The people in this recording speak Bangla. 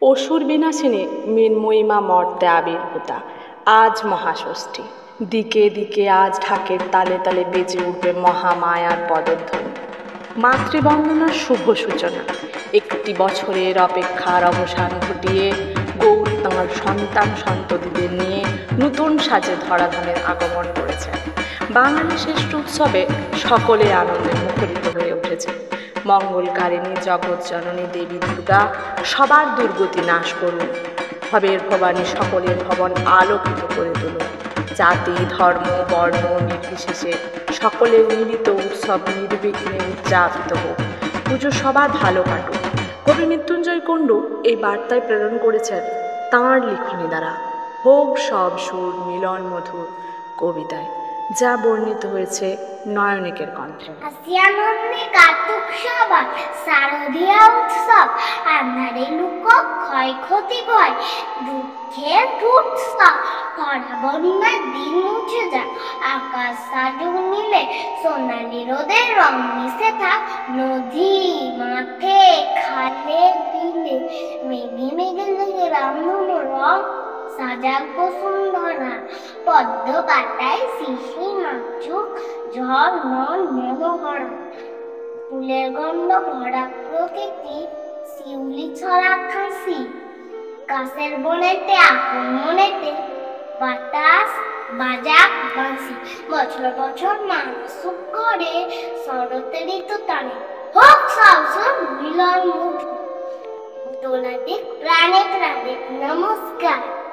অসুর বিনাশিনী মৃন্ময়ী মা মর্তে আবির্ভূতা। আজ মহাষষ্ঠী, দিকে দিকে আজ ঢাকের তালে তালে বেজে উঠবে মহামায়ার পদধ্বনি। মাতৃবন্দনার শুভ সূচনা। একটি বছরের অপেক্ষার অবসান ঘটিয়ে গৌরী তাঁর সন্তান সন্ততিদের নিয়ে নতুন সাজে ধরাধামের আগমন করেছেন। বাঙালির শ্রেষ্ঠ উৎসবে সকলে আনন্দে মুখরিত হয়ে উঠেছে। মঙ্গলকারিণী জগৎজননী দেবী দুর্গা সবার দুর্গতি নাশ করুন। ভবের ভবানী সকলের ভবন আলোকিত করে তুলুন। জাতি ধর্ম বর্ণ নির্বিশেষে সকলের মিলিত উৎসব নির্বিঘ্নে উদযাপিত হোক। পুজো সবার ভালো কাটুক। কবি মৃত্যুঞ্জয় কুণ্ডু এই বার্তায় প্রেরণ করেছেন তাঁর লিখনী দ্বারা। হোক সব সুর মিলন মধুর কবিতায়, যা বর্ণিত হয়েছে নয়নিকের কণ্ঠে। হাসিয়ানন্দে কাতুক সবার শারদীয়া উৎসব, আন্ধারে লুকোক ক্ষয়ক্ষতি ভয়, দুঃখের উৎসব খরা বন্যার দিন মুছে যাক, আকাশ সাজুক নীলে সোনালি রোদের রং মিশে থাক, নদী মাঠে খালে বিলে মেঘে মেঘে লেগে রামধনু রং সাজাক বসুন্ধরা, পদ্ম পাতায় শিশি নাচুক ঝড় মন মনোহরা, ফুলের গন্ধ ভরা প্রকৃতি শিউলি ছড়া খাসি, গাছের বনেতে আপন মনেতে বাতাস বাজাক বাঁশি, বছর বছর মানুষ করে শরতের ঋতু টানে, হোক সব সুর মিলন মুখ দোলা দিক প্রাণে প্রাণে। নমস্কার।